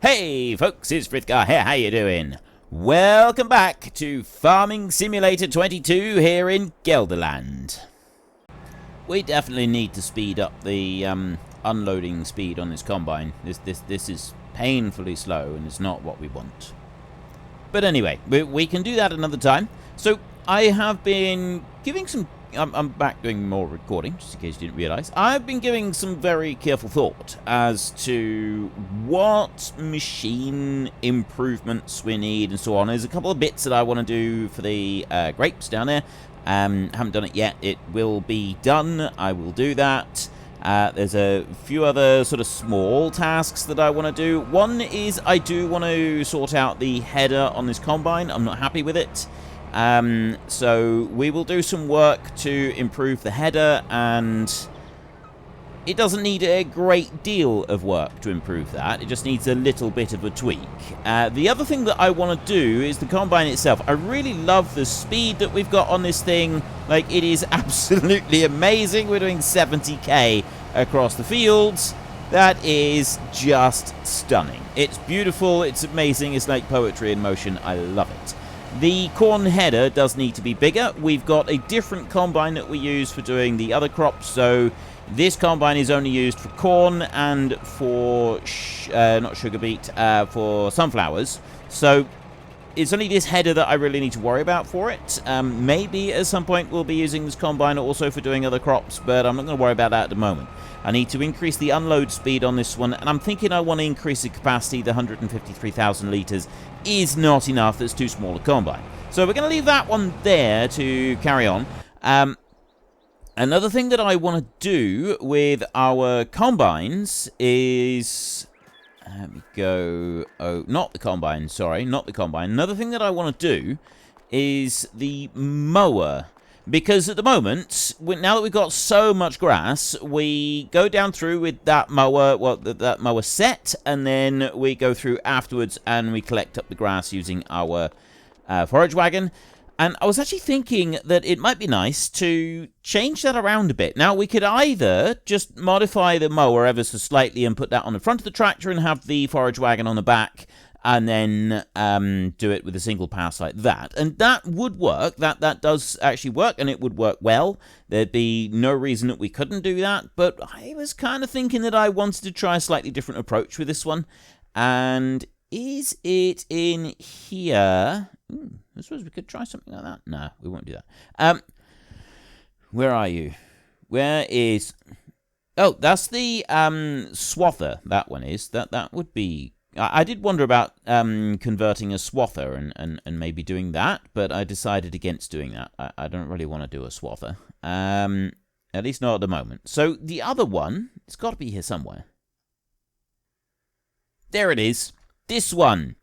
Hey folks, it's Frithgar here, how you doing? Welcome back to Farming Simulator 22 here in Gelderland. We definitely need to speed up the unloading speed on this combine. This is painfully slow and it's not what we want. But anyway, we can do that another time. So I have been giving some... I'm back doing more recording, just in case you didn't realise. I've been giving some very careful thought as to what machine improvements we need and so on. There's a couple of bits that I want to do for the grapes down there. Haven't done it yet. It will be done. I will do that. There's a few other sort of small tasks that I want to do. One is I do want to sort out the header on this combine. I'm not happy with it. So we will do some work to improve the header, and it doesn't need a great deal of work to improve that. It just needs a little bit of a tweak. The other thing that I want to do is the combine itself. I really love the speed that we've got on this thing. Like, it is absolutely amazing. We're doing 70k across the fields. That is just stunning. It's beautiful. It's amazing. It's like poetry in motion. I love it. The corn header does need to be bigger. We've got a different combine that we use for doing the other crops. So this combine is only used for corn and for, not sugar beet, for sunflowers. So it's only this header that I really need to worry about for it. Maybe at some point we'll be using this combine also for doing other crops, but I'm not going to worry about that at the moment. I need to increase the unload speed on this one, and I'm thinking I want to increase the capacity. The 153,000 litres is not enough. That's too small a combine. So we're going to leave that one there to carry on. Another thing that I want to do with our combines is... Let me go... Oh, not the combine, sorry, not the combine. Another thing that I want to do is the mower. Because at the moment, now that we've got so much grass, we go down through with that mower, well, that mower set, and then we go through afterwards and we collect up the grass using our forage wagon. And I was actually thinking that it might be nice to change that around a bit. Now, we could either just modify the mower ever so slightly and put that on the front of the tractor and have the forage wagon on the back, and then do it with a single pass like that. And that would work. That does actually work, and it would work well. There'd be no reason that we couldn't do that. But I was kind of thinking that I wanted to try a slightly different approach with this one. And is it in here? I suppose we could try something like that. No, we won't do that. Where are you? Where is... Oh, that's the swather. That one is. That would be... I did wonder about converting a swather and maybe doing that, but I decided against doing that. I don't really want to do a swather. At least not at the moment. So the other one, it's got to be here somewhere. There it is. This one.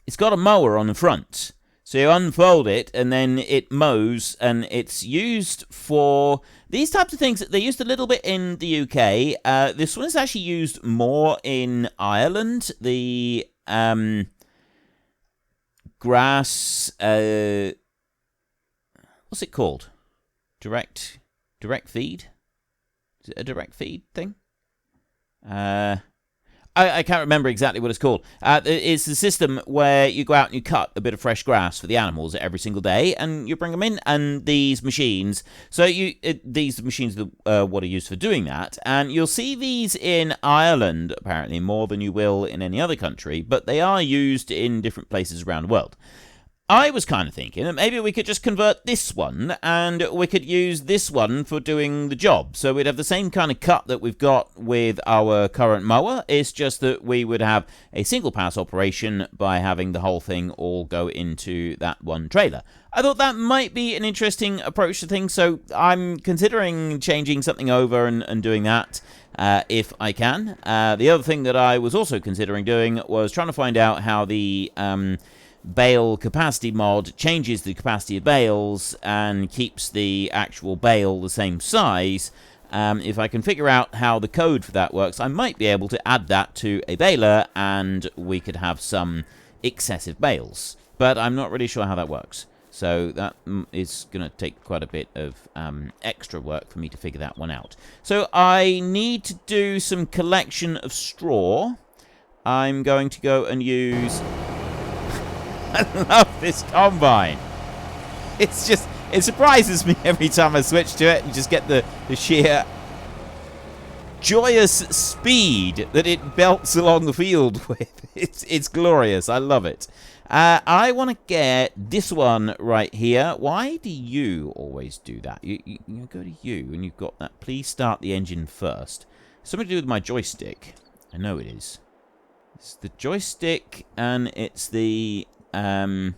It's got a mower on the front. So you unfold it, and then it mows, and it's used for these types of things. They're used a little bit in the UK. This one is actually used more in Ireland. The grass... what's it called? Direct feed? Is it a direct feed thing? I can't remember exactly what it's called. It's the system where you go out and you cut a bit of fresh grass for the animals every single day, and you bring them in, and these machines... So these machines are what are used for doing that, and you'll see these in Ireland, apparently, more than you will in any other country, but they are used in different places around the world. I was kind of thinking that maybe we could just convert this one, and we could use this one for doing the job. So we'd have the same kind of cut that we've got with our current mower. It's just that we would have a single pass operation by having the whole thing all go into that one trailer. I thought that might be an interesting approach to things, so I'm considering changing something over and doing that if I can. The other thing that I was also considering doing was trying to find out how the... bale capacity mod changes the capacity of bales and keeps the actual bale the same size. If I can figure out how the code for that works, I might be able to add that to a baler and we could have some excessive bales. But I'm not really sure how that works. So that is going to take quite a bit of extra work for me to figure that one out. So I need to do some collection of straw. I'm going to go and use... I love this combine. It's just... It surprises me every time I switch to it and just get the sheer joyous speed that it belts along the field with. It's glorious. I love it. I want to get this one right here. Why do you always do that? You go to you and you've got that. Please start the engine first. Something to do with my joystick. I know it is. It's the joystick and it's the... there's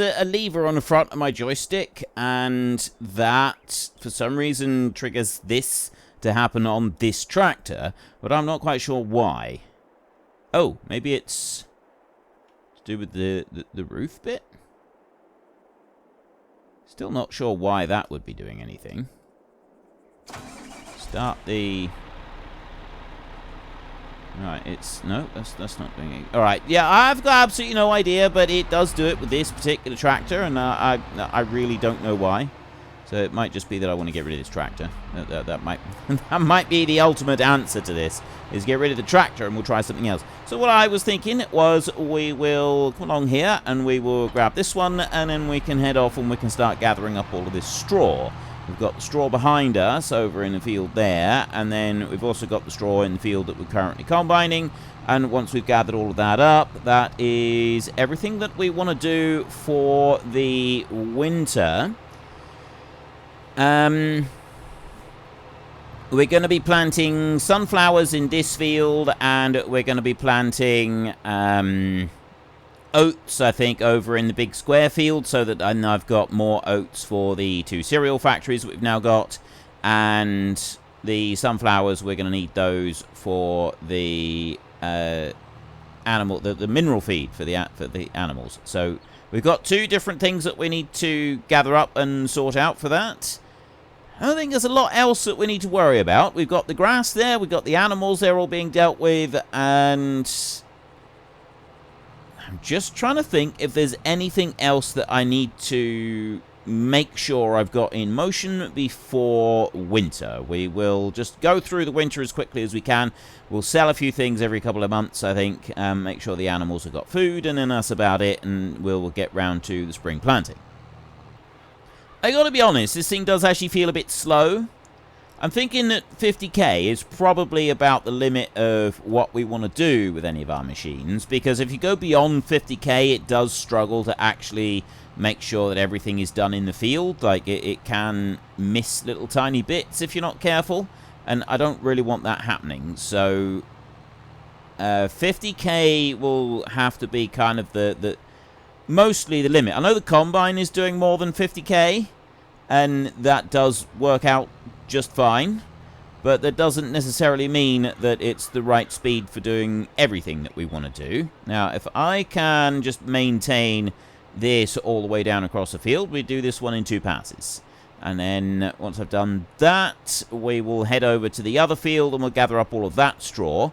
a lever on the front of my joystick, and that, for some reason, triggers this to happen on this tractor, but I'm not quite sure why. Oh, maybe it's to do with the roof bit? Still not sure why that would be doing anything. Start the... Right, it's... No, that's not doing it. Alright, yeah, I've got absolutely no idea, but it does do it with this particular tractor, and I really don't know why. So it might just be that I want to get rid of this tractor. That might that might be the ultimate answer to this, is get rid of the tractor and we'll try something else. So what I was thinking was we will come along here and we will grab this one, and then we can head off and we can start gathering up all of this straw. We've got the straw behind us over in the field there, and then we've also got the straw in the field that we're currently combining. And once we've gathered all of that up, that is everything that we want to do for the winter. We're going to be planting sunflowers in this field, and we're going to be planting oats, I think, over in the big square field, so that I've got more oats for the 2 cereal factories that we've now got, and the sunflowers, we're going to need those for the the mineral feed for the animals. So we've got 2 different things that we need to gather up and sort out for that. I don't think there's a lot else that we need to worry about. We've got the grass there, we've got the animals, they're all being dealt with, and I'm just trying to think if there's anything else that I need to make sure I've got in motion before winter. We will just go through the winter as quickly as we can. We'll sell a few things every couple of months, I think, make sure the animals have got food, and then that's about it, and we'll get round to the spring planting. I gotta be honest, this thing does actually feel a bit slow. I'm thinking that 50k is probably about the limit of what we want to do with any of our machines, because if you go beyond 50k, it does struggle to actually make sure that everything is done in the field. Like, it can miss little tiny bits if you're not careful, and I don't really want that happening. So 50k will have to be kind of the mostly the limit. I know the combine is doing more than 50k, and that does work out just fine, but that doesn't necessarily mean that it's the right speed for doing everything that we want to do. Now, if I can just maintain this all the way down across the field, we do this one in 2 passes. And then once I've done that, we will head over to the other field and we'll gather up all of that straw.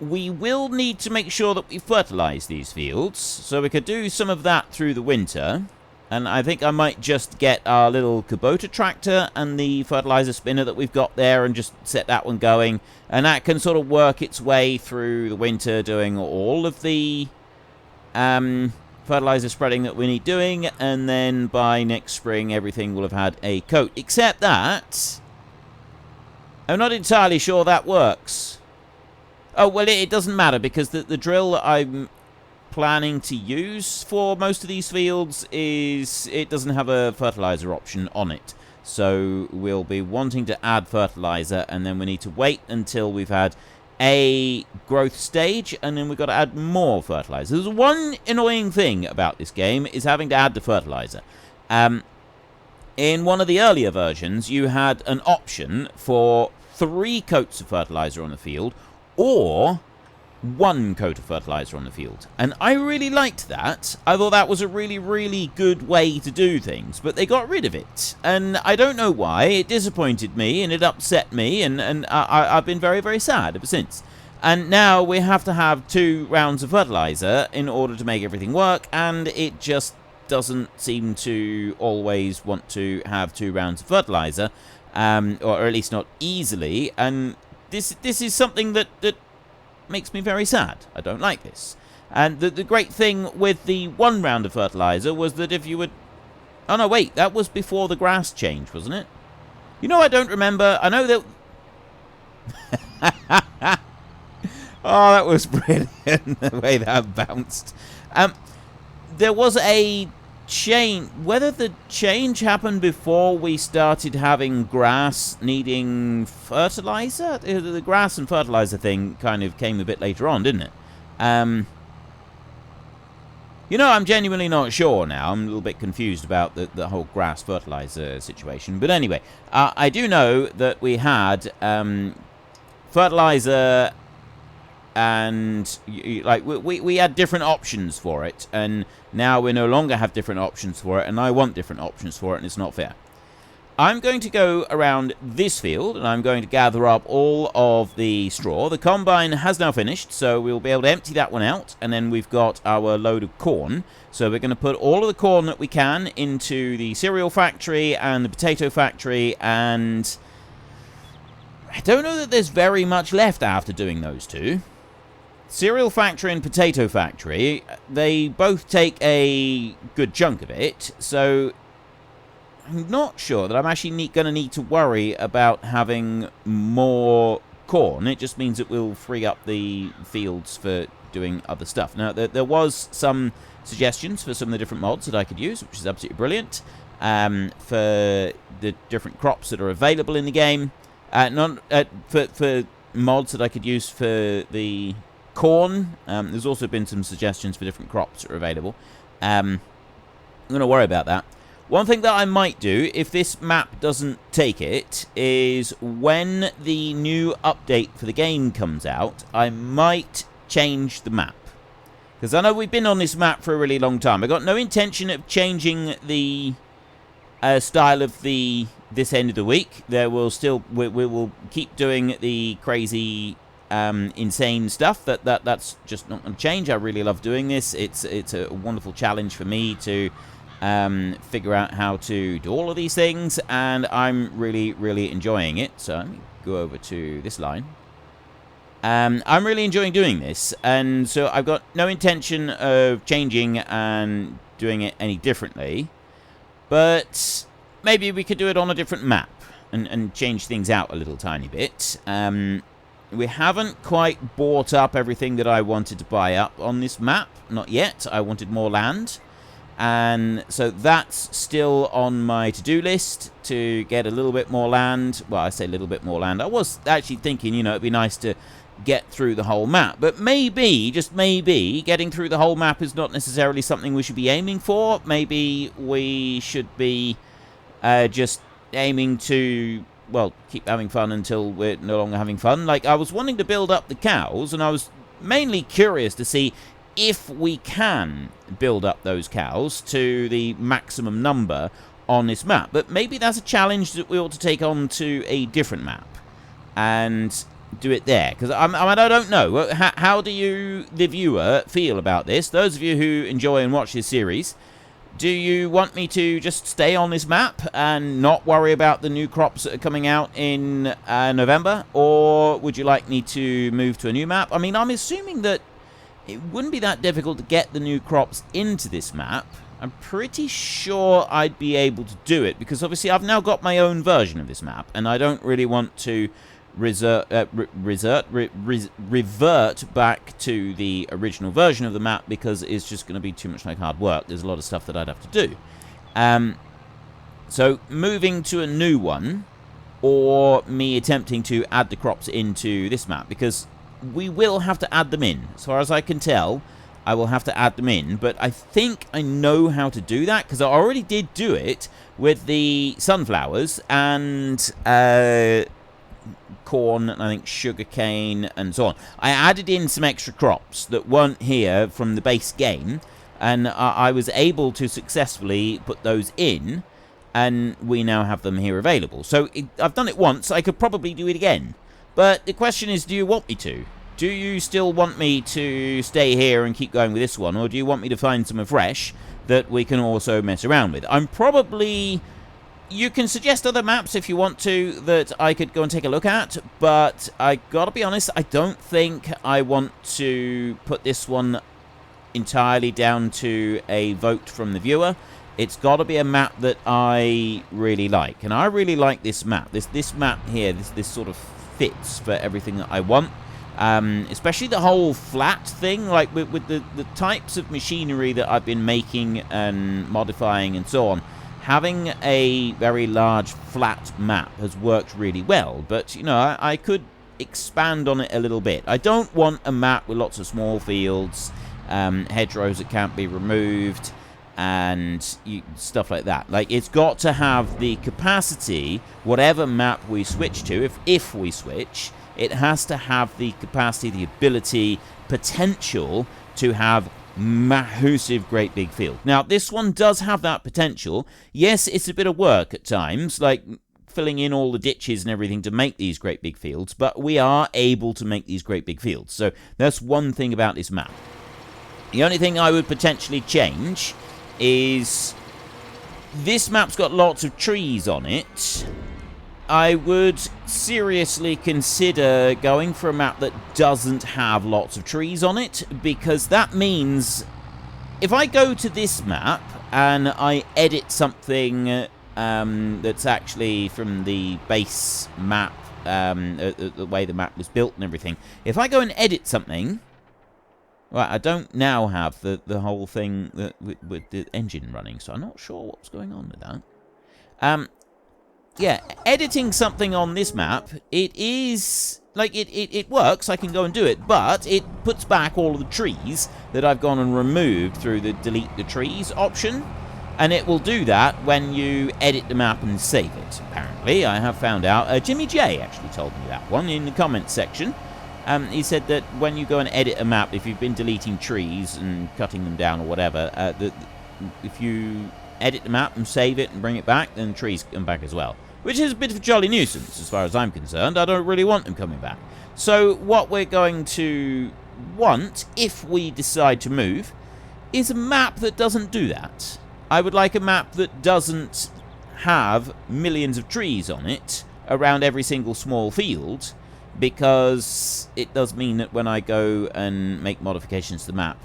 We will need to make sure that we fertilize these fields, so we could do some of that through the winter. And I think I might just get our little Kubota tractor and the fertilizer spinner that we've got there and just set that one going. And that can sort of work its way through the winter, doing all of the fertilizer spreading that we need doing. And then by next spring, everything will have had a coat. Except that I'm not entirely sure that works. Oh, well, it doesn't matter, because the drill that I'm planning to use for most of these fields is, it doesn't have a fertilizer option on it. So we'll be wanting to add fertilizer, and then we need to wait until we've had a growth stage, and then we've got to add more fertilizer. There's one annoying thing about this game, is having to add the fertilizer. In one of the earlier versions, you had an option for 3 coats of fertilizer on the field, or 1 coat of fertilizer on the field. And I really liked that. I thought that was a really, really good way to do things, but they got rid of it. And I don't know why. It disappointed me, and it upset me, and I've been very, very sad ever since. And now we have to have 2 rounds of fertilizer in order to make everything work, and it just doesn't seem to always want to have 2 rounds of fertilizer, or at least not easily. And this is something that makes me very sad. I don't like this. And the great thing with the one round of fertilizer was that if you would... Oh, no, wait. That was before the grass change, wasn't it? You know, I don't remember. I know that... Oh, that was brilliant, the way that bounced. There was a change. Whether the change happened before we started having grass needing fertilizer? The grass and fertilizer thing kind of came a bit later on, didn't it? You know, I'm genuinely not sure now. I'm a little bit confused about the whole grass fertilizer situation. But anyway, I do know that we had fertilizer, and like we had different options for it, and now we no longer have different options for it, and I want different options for it, and it's not fair. I'm going to go around this field, and I'm going to gather up all of the straw. The combine has now finished, so we'll be able to empty that one out, and then we've got our load of corn. So we're going to put all of the corn that we can into the cereal factory and the potato factory, and I don't know that there's very much left after doing those two. Cereal factory and potato factory, they both take a good chunk of it, so I'm not sure that I'm actually going to need to worry about having more corn. It just means it will free up the fields for doing other stuff. Now, there was some suggestions for some of the different mods that I could use, which is absolutely brilliant, for the different crops that are available in the game. For mods that I could use for the corn. There's also been some suggestions for different crops that are available. I'm going to worry about that. One thing that I might do, if this map doesn't take it, is when the new update for the game comes out, I might change the map. Because I know we've been on this map for a really long time. I've got no intention of changing the style of this end of the week. There will still... We will keep doing the crazy... insane stuff. That's just not going to change. I really love doing this. It's a wonderful challenge for me to figure out how to do all of these things, and I'm really enjoying it. So let me go over to this line. I'm really enjoying doing this, and so I've got no intention of changing and doing it any differently, but maybe we could do it on a different map and change things out a little tiny bit. We haven't quite bought up everything that I wanted to buy up on this map. Not yet. I wanted more land. And so that's still on my to-do list, to get a little bit more land. Well, I say a little bit more land. I was actually thinking, you know, it'd be nice to get through the whole map. But maybe, just maybe, getting through the whole map is not necessarily something we should be aiming for. Maybe we should be just aiming to... well, keep having fun until we're no longer having fun. Like, I was wanting to build up the cows, and I was mainly curious to see if we can build up those cows to the maximum number on this map. But maybe that's a challenge that we ought to take on to a different map and do it there. Because I don't know. How do you, the viewer, feel about this? Those of you who enjoy and watch this series, do you want me to just stay on this map and not worry about the new crops that are coming out in November? Or would you like me to move to a new map? I mean, I'm assuming that it wouldn't be that difficult to get the new crops into this map. I'm pretty sure I'd be able to do it, because obviously I've now got my own version of this map, and I don't really want to revert back to the original version of the map, because it's just going to be too much like hard work. There's a lot of stuff that I'd have to do. So moving to a new one, or me attempting to add the crops into this map, because we will have to add them in. As far as I can tell, I will have to add them in, but I think I know how to do that, because I already did do it with the sunflowers and corn, and I think sugarcane and so on. I added in some extra crops that weren't here from the base game, and I was able to successfully put those in, and we now have them here available. So I've done it once. I could probably do it again. But the question is, do you want me to? Do you still want me to stay here and keep going with this one, or do you want me to find some fresh that we can also mess around with? I'm probably You can suggest other maps if you want to that I could go and take a look at, but I gotta be honest, I don't think I want to put this one entirely down to a vote from the viewer. It's got to be a map that I really like, and I really like this map. This map here, this sort of fits for everything that I want. Especially the whole flat thing, like with the types of machinery that I've been making and modifying and so on. Having a very large flat map has worked really well, but, you know, I could expand on it a little bit. I don't want a map with lots of small fields, hedgerows that can't be removed, and stuff like that. Like, it's got to have the capacity, whatever map we switch to, if we switch, it has to have the capacity, the ability, potential to have massive great big field. Now, this one does have that potential. Yes, it's a bit of work at times, like filling in all the ditches and everything to make these great big fields, but we are able to make these great big fields. So that's one thing about this map. The only thing I would potentially change is this map's got lots of trees on it. I would seriously consider going for a map that doesn't have lots of trees on it, because that means if I go to this map and I edit something that's actually from the base map, the way the map was built and everything, if I go and edit something, right, I don't now have the whole thing with the engine running, so I'm not sure what's going on with that. Yeah, editing something on this map, it is, like, it works, I can go and do it, but it puts back all of the trees that I've gone and removed through the delete the trees option, and it will do that when you edit the map and save it, apparently. I have found out. Jimmy J actually told me that one in the comments section. He said that when you go and edit a map, if you've been deleting trees and cutting them down or whatever, if you edit the map and save it and bring it back, then trees come back as well. Which is a bit of a jolly nuisance, as far as I'm concerned. I don't really want them coming back. So what we're going to want, if we decide to move, is a map that doesn't do that. I would like a map that doesn't have millions of trees on it around every single small field, because it does mean that when I go and make modifications to the map,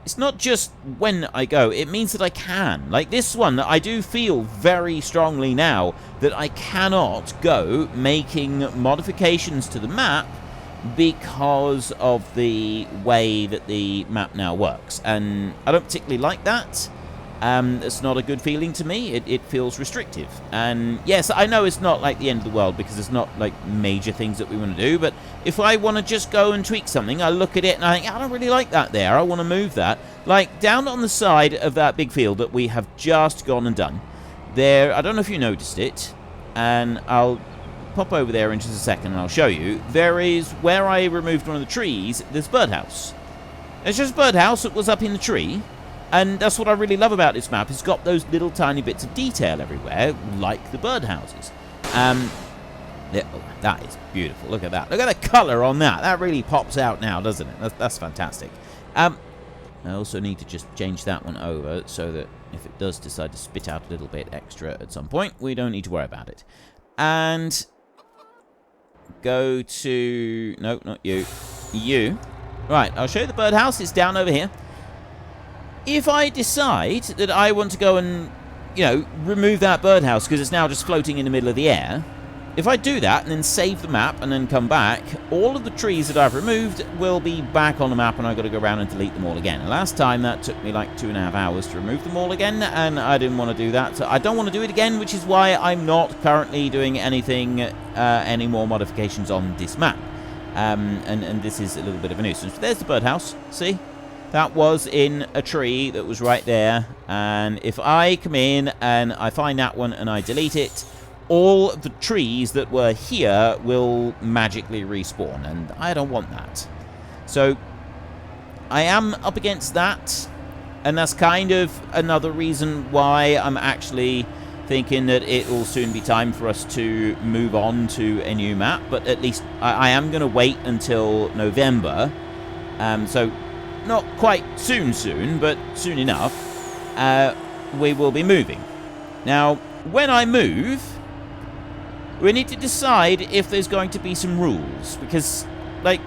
it's not just when I go, it means that I can. Like this one, I do feel very strongly now that I cannot go making modifications to the map because of the way that the map now works. And I don't particularly like that. It's not a good feeling to me. It feels restrictive. And yes, I know it's not like the end of the world because it's not like major things that we want to do, but if I want to just go and tweak something, I look at it and I think, I don't really like that there. I want to move that. Like down on the side of that big field that we have just gone and done, there, I don't know if you noticed it, and I'll pop over there in just a second and I'll show you. There is, where I removed one of the trees, there's a birdhouse. It's just a birdhouse that was up in the tree. And that's what I really love about this map. It's got those little tiny bits of detail everywhere, like the birdhouses. Oh, that is beautiful. Look at that. Look at the colour on that. That really pops out now, doesn't it? That's fantastic. I also need to just change that one over so that if it does decide to spit out a little bit extra at some point, we don't need to worry about it. And go to... No, not you. You. Right, I'll show you the birdhouse. It's down over here. If I decide that I want to go and, you know, remove that birdhouse because it's now just floating in the middle of the air, if I do that and then save the map and then come back, all of the trees that I've removed will be back on the map and I've got to go around and delete them all again. And last time that took me like 2.5 hours to remove them all again, and I didn't want to do that. So I don't want to do it again, which is why I'm not currently doing anything, any more modifications on this map. And this is a little bit of a nuisance. There's the birdhouse, see? That was in a tree that was right there, and if I come in and I find that one and I delete it, all of the trees that were here will magically respawn, and I don't want that. So I am up against that, and that's kind of another reason why I'm actually thinking that it will soon be time for us to move on to a new map, but at least I am going to wait until November, so not quite soon, but soon enough. we will be moving. Now, when I move, we need to decide if there's going to be some rules. Because, like,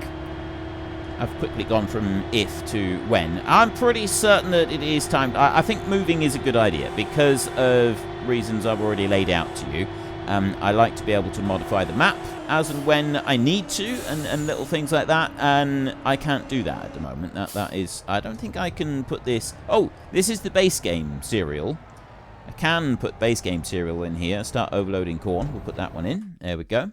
I've quickly gone from if to when. I'm pretty certain that it is time. I think moving is a good idea because of reasons I've already laid out to you. I like to be able to modify the map as and when I need to, and little things like that, and I can't do that at the moment. That is, I don't think I can put this. Oh, this is the base game serial. I can put base game serial in here. Start overloading corn. We'll put that one in. There we go.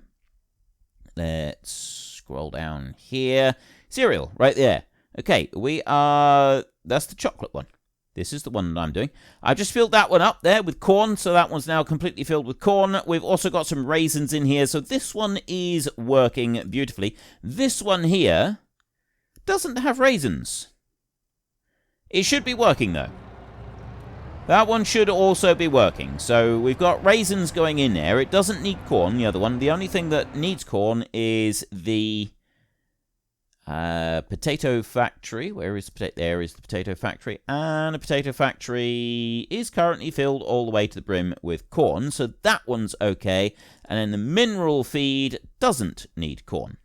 Let's scroll down here. Serial, right there. Okay, we are... That's the chocolate one. This is the one that I'm doing. I've just filled that one up there with corn, so that one's now completely filled with corn. We've also got some raisins in here, so this one is working beautifully. This one here doesn't have raisins. It should be working, though. That one should also be working. So we've got raisins going in there. It doesn't need corn, the other one. The only thing that needs corn is the... potato factory. Where is the potato? There is the potato factory. And the potato factory is currently filled all the way to the brim with corn. So that one's okay. And then the mineral feed doesn't need corn.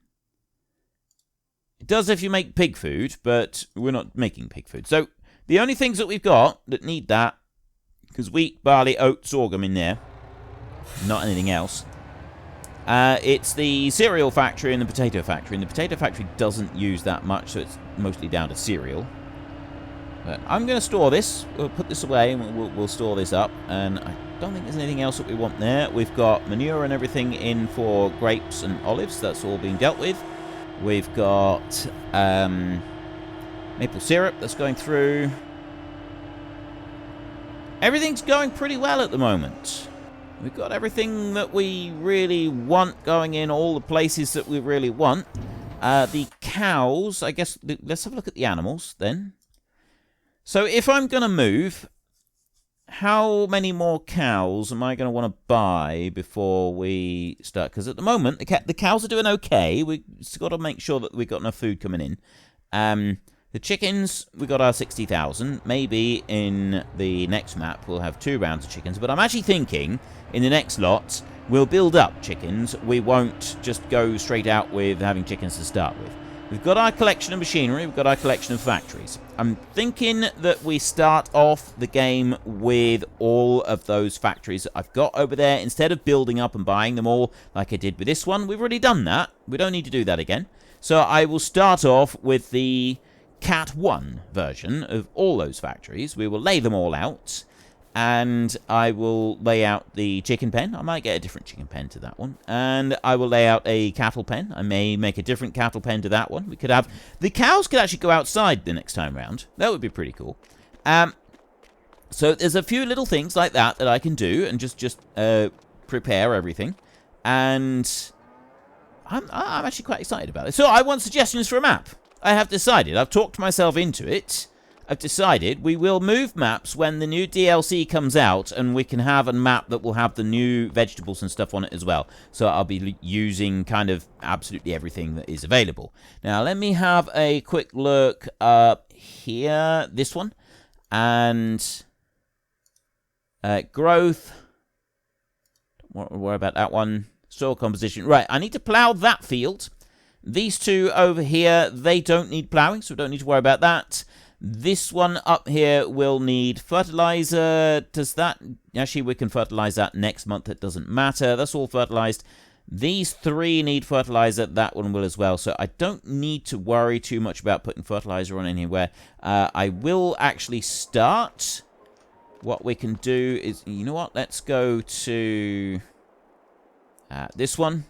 It does if you make pig food, but we're not making pig food. So the only things that we've got that need that, because wheat, barley, oat, sorghum in there, not anything else. It's the cereal factory and the potato factory. And the potato factory doesn't use that much, so it's mostly down to cereal. But I'm going to store this. We'll put this away and we'll store this up. And I don't think there's anything else that we want there. We've got manure and everything in for grapes and olives. That's all being dealt with. We've got maple syrup that's going through. Everything's going pretty well at the moment. We've got everything that we really want going in all the places that we really want. The cows, I guess, let's have a look at the animals then. So if I'm going to move, how many more cows am I going to want to buy before we start? Because at the moment, the cows are doing okay. We've got to make sure that we've got enough food coming in. The chickens, we got our 60,000. Maybe in the next map we'll have 2 rounds of chickens. But I'm actually thinking in the next lot we'll build up chickens. We won't just go straight out with having chickens to start with. We've got our collection of machinery. We've got our collection of factories. I'm thinking that we start off the game with all of those factories that I've got over there. Instead of building up and buying them all like I did with this one. We've already done that. We don't need to do that again. So I will start off with the Cat 1 version of all those factories. We will lay them all out, and I will lay out the chicken pen. I might get a different chicken pen to that one, and I will lay out a cattle pen. I may make a different cattle pen to that one. We could have the cows could actually go outside the next time round. That would be pretty cool. So there's a few little things like that that I can do and just prepare everything, and I'm actually quite excited about it. So I want suggestions for a map. I have decided. I've talked myself into it. I've decided we will move maps when the new DLC comes out, and we can have a map that will have the new vegetables and stuff on it as well. So I'll be using kind of absolutely everything that is available. Now, let me have a quick look up here. This one. And growth. Don't worry about that one. Soil composition. Right, I need to plow that field. These two over here, they don't need ploughing, so we don't need to worry about that. This one up here will need fertilizer. Does that... Actually, we can fertilize that next month. It doesn't matter. That's all fertilized. These 3 need fertilizer. That one will as well. So I don't need to worry too much about putting fertilizer on anywhere. I will actually start. What we can do is... You know what? Let's go to this one.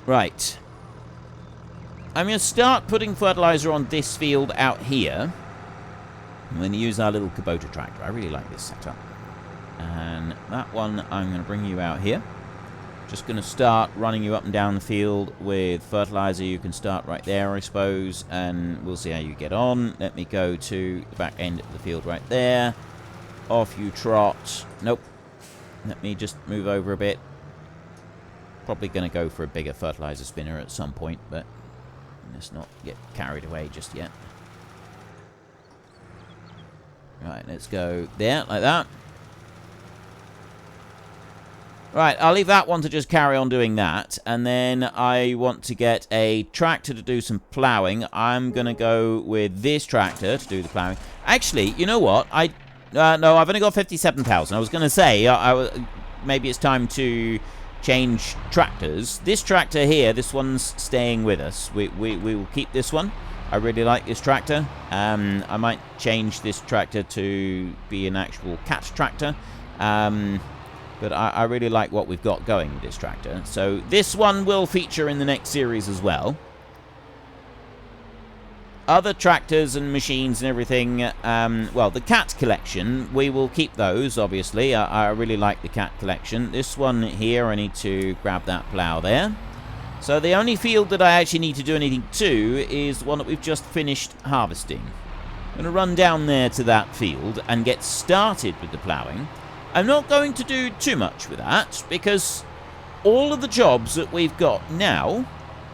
Right. I'm going to start putting fertilizer on this field out here. I'm going to use our little Kubota tractor. I really like this setup. And that one, I'm going to bring you out here. Just going to start running you up and down the field with fertilizer. You can start right there, I suppose, and we'll see how you get on. Let me go to the back end of the field right there. Off you trot. Nope. Let me just move over a bit. Probably going to go for a bigger fertilizer spinner at some point, but let's not get carried away just yet. Right, let's go there, like that. Right, I'll leave that one to just carry on doing that. And then I want to get a tractor to do some ploughing. I'm going to go with this tractor to do the ploughing. Actually, you know what? No, I've only got 57,000. I was going to say, maybe it's time to change tractors. This tractor here, this one's staying with us. We will keep this one. I really like this tractor. I might change this tractor to be an actual cat tractor. But I really like what we've got going with this tractor. So this one will feature in the next series as well. Other tractors and machines and everything, well, the cat collection, we will keep those, obviously. I really like the cat collection. This one here, I need to grab that plough there. So the only field that I actually need to do anything to is the one that we've just finished harvesting. I'm going to run down there to that field and get started with the ploughing. I'm not going to do too much with that, because all of the jobs that we've got now,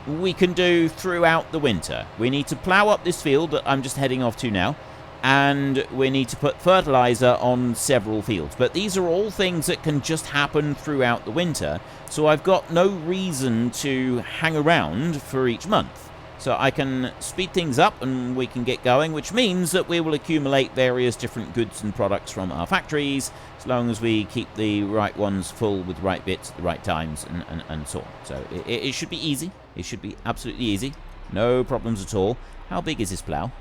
we can do throughout the winter. We need to plough up this field that I'm just heading off to now, and we need to put fertilizer on several fields. But these are all things that can just happen throughout the winter, so I've got no reason to hang around for each month. So I can speed things up and we can get going, which means that we will accumulate various different goods and products from our factories, as long as we keep the right ones full with the right bits at the right times and so on. So it should be easy. It should be absolutely easy. No problems at all. How big is this plough?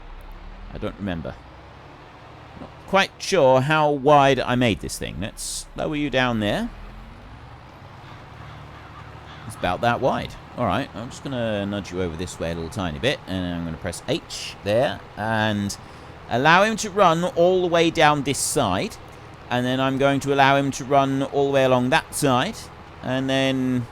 I don't remember. Not quite sure how wide I made this thing. Let's lower you down there. It's about that wide. Alright, I'm just going to nudge you over this way a little tiny bit, and I'm going to press H there, and allow him to run all the way down this side, and then I'm going to allow him to run all the way along that side, and then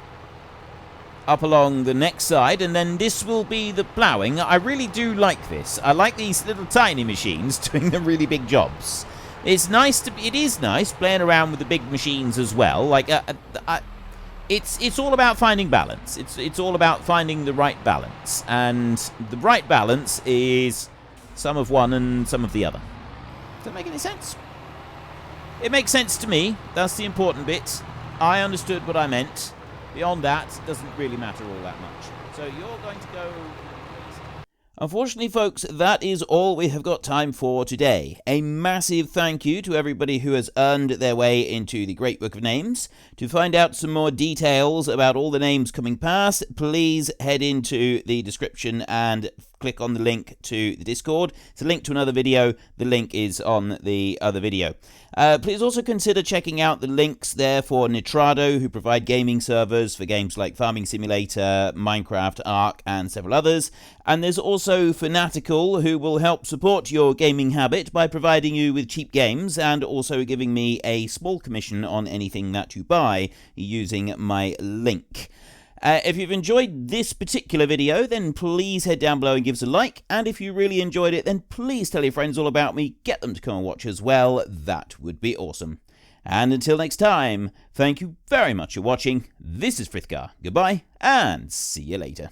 up along the next side, and then this will be the ploughing. I really do like this. I like these little tiny machines doing the really big jobs. It's nice to be, it is nice playing around with the big machines as well. Like, It's all about finding balance. It's all about finding the right balance. And the right balance is some of one and some of the other. Does that make any sense? It makes sense to me. That's the important bit. I understood what I meant. Beyond that, it doesn't really matter all that much. So you're going to go... Unfortunately, folks, that is all we have got time for today. A massive thank you to everybody who has earned their way into the Great Book of Names. To find out some more details about all the names coming past, please head into the description and click on the link to the Discord. It's a link to another video. The link is on the other video. Please also consider checking out the links there for Nitrado, who provide gaming servers for games like Farming Simulator, Minecraft, Ark, and several others. And there's also Fanatical, who will help support your gaming habit by providing you with cheap games and also giving me a small commission on anything that you buy using my link. If you've enjoyed this particular video, then please head down below and give us a like. And if you really enjoyed it, then please tell your friends all about me. Get them to come and watch as well. That would be awesome. And until next time, thank you very much for watching. This is Frithgar. Goodbye, and see you later.